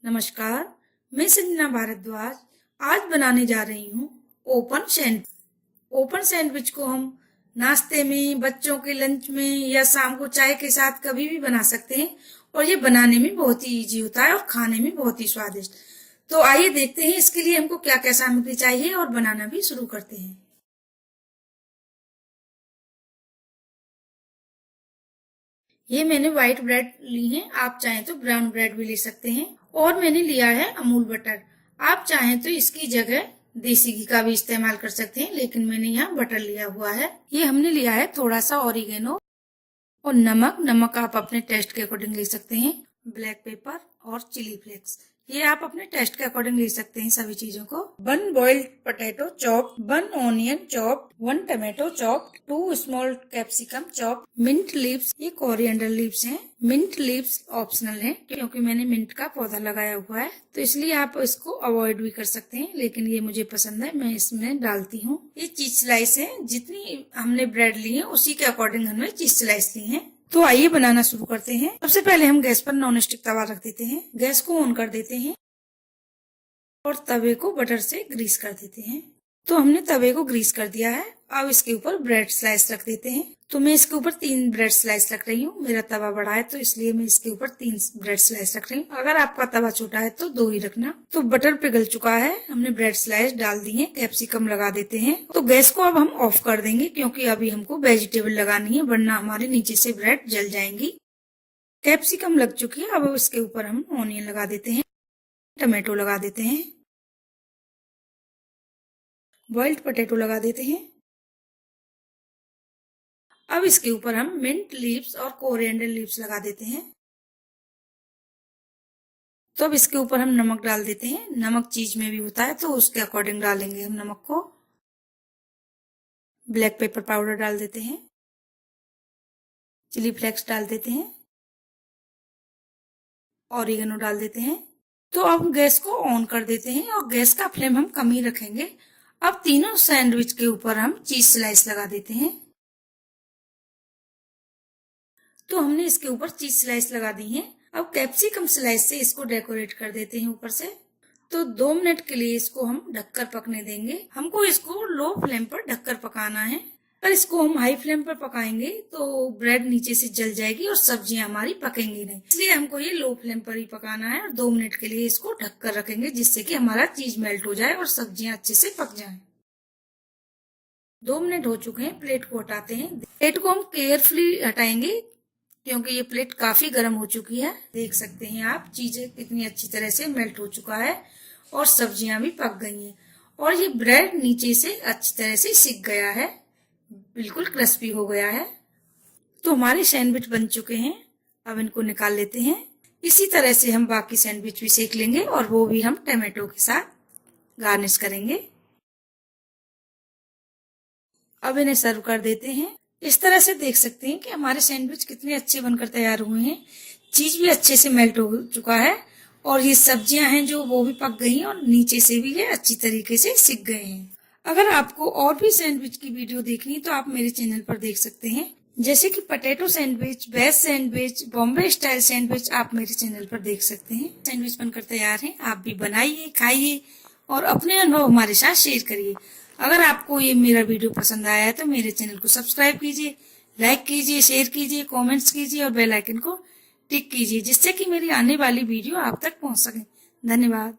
नमस्कार, मैं संजना भारद्वाज आज बनाने जा रही हूँ ओपन सैंडविच। ओपन सैंडविच को हम नाश्ते में, बच्चों के लंच में या शाम को चाय के साथ कभी भी बना सकते हैं और ये बनाने में बहुत ही इजी होता है और खाने में बहुत ही स्वादिष्ट। तो आइए देखते हैं इसके लिए हमको क्या क्या सामग्री चाहिए और बनाना भी शुरू करते हैं। ये मैंने व्हाइट ब्रेड ली है, आप चाहें तो ब्राउन ब्रेड भी ले सकते हैं। और मैंने लिया है अमूल बटर, आप चाहें तो इसकी जगह देसी घी का भी इस्तेमाल कर सकते हैं, लेकिन मैंने यहाँ बटर लिया हुआ है। ये हमने लिया है थोड़ा सा ऑरिगेनो और नमक आप अपने टेस्ट के अकॉर्डिंग ले सकते हैं। ब्लैक पेपर और चिली फ्लेक्स, ये आप अपने टेस्ट के अकॉर्डिंग ले सकते हैं सभी चीजों को। 1 boiled potato chop, 1 onion chop, 1 tomato chop, 2 small capsicum chop, mint leaves, ये कोरिएंडर लीव्स हैं। मिंट लीव्स ऑप्शनल हैं क्योंकि मैंने मिंट का पौधा लगाया हुआ है, तो इसलिए आप इसको अवॉइड भी कर सकते हैं, लेकिन ये मुझे पसंद है, मैं इसमें डालती हूँ। ये चीज स्लाइस है, जितनी हमने ब्रेड ली है उसी के अकॉर्डिंग हमने चीज स्लाइस ली है। तो आइए बनाना शुरू करते हैं। सबसे पहले हम गैस पर नॉन स्टिक तवा रख देते हैं, गैस को ऑन कर देते हैं और तवे को बटर से ग्रीस कर देते हैं। तो हमने तवे को ग्रीस कर दिया है, अब इसके ऊपर ब्रेड स्लाइस रख देते हैं। तो मैं इसके ऊपर 3 ब्रेड स्लाइस रख रही हूँ, मेरा तवा बड़ा है तो इसलिए मैं इसके ऊपर 3 ब्रेड स्लाइस रख रही हूँ। अगर आपका तवा छोटा है तो 2 ही रखना। तो बटर पिघल चुका है, हमने ब्रेड स्लाइस डाल दी है, कैप्सिकम लगा देते हैं। तो गैस को अब हम ऑफ कर देंगे क्योंकि अभी हमको वेजिटेबल लगानी है, वरना हमारे नीचे से ब्रेड जल जाएंगी। कैप्सिकम लग चुकी है, अब इसके ऊपर हम ऑनियन लगा देते हैं, टमाटो लगा देते हैं, बॉइल्ड पोटैटो लगा देते हैं। अब इसके ऊपर हम मिंट लीव्स और कोरिएंडर लीव्स लगा देते हैं। तो अब इसके ऊपर हम नमक डाल देते हैं, नमक चीज में भी होता है तो उसके अकॉर्डिंग डालेंगे हम नमक को। ब्लैक पेपर पाउडर डाल देते हैं, चिली फ्लेक्स डाल देते हैं, ऑरिगेनो डाल देते हैं। तो अब गैस को ऑन कर देते हैं और गैस का फ्लेम हम कम ही रखेंगे। अब तीनों सैंडविच के ऊपर हम चीज स्लाइस लगा देते हैं। तो हमने इसके ऊपर चीज स्लाइस लगा दी है। अब कैप्सिकम स्लाइस से इसको डेकोरेट कर देते हैं ऊपर से। तो 2 मिनट के लिए इसको हम ढककर पकने देंगे। हमको इसको लो फ्लेम पर ढककर पकाना है, पर इसको हम हाई फ्लेम पर पकाएंगे तो ब्रेड नीचे से जल जाएगी और सब्जियां हमारी पकेंगी नहीं, इसलिए हमको ये लो फ्लेम पर ही पकाना है और 2 मिनट के लिए इसको ढककर रखेंगे, जिससे कि हमारा चीज मेल्ट हो जाए और सब्जियां अच्छे से पक जाएं। 2 मिनट हो चुके हैं, प्लेट को हटाते हैं। प्लेट को हम केयरफुली हटाएंगे क्योंकि ये प्लेट काफी गर्म हो चुकी है। देख सकते हैं आप, चीजें कितनी अच्छी तरह से मेल्ट हो चुका है और सब्जियां भी पक गई हैं और ये ब्रेड नीचे से अच्छी तरह से सिक गया है, बिल्कुल क्रिस्पी हो गया है। तो हमारे सैंडविच बन चुके हैं, अब इनको निकाल लेते हैं। इसी तरह से हम बाकी सैंडविच भी सेक लेंगे और वो भी हम टमाटो के साथ गार्निश करेंगे। अब इन्हें सर्व कर देते हैं। इस तरह से देख सकते हैं कि हमारे सैंडविच कितने अच्छे बनकर तैयार हुए हैं, चीज भी अच्छे से मेल्ट हो चुका है और ये सब्जियां हैं जो वो भी पक गई हैं और नीचे से भी ये अच्छी तरीके से सिक गए हैं। अगर आपको और भी सैंडविच की वीडियो देखनी तो आप मेरे चैनल पर देख सकते हैं, जैसे कि potato sandwich, veg sandwich, Bombay style sandwich आप मेरे चैनल पर देख सकते हैं। सैंडविच बनकर तैयार है, आप भी बनाइए, खाइए और अपने अनुभव हमारे साथ शेयर करिए। अगर आपको ये मेरा वीडियो पसंद आया है तो मेरे चैनल को सब्सक्राइब कीजिए, लाइक कीजिए, शेयर कीजिए, कमेंट्स कीजिए और बेल आइकन को टिक कीजिए, जिससे कि मेरी आने वाली वीडियो आप तक पहुंच सके। धन्यवाद।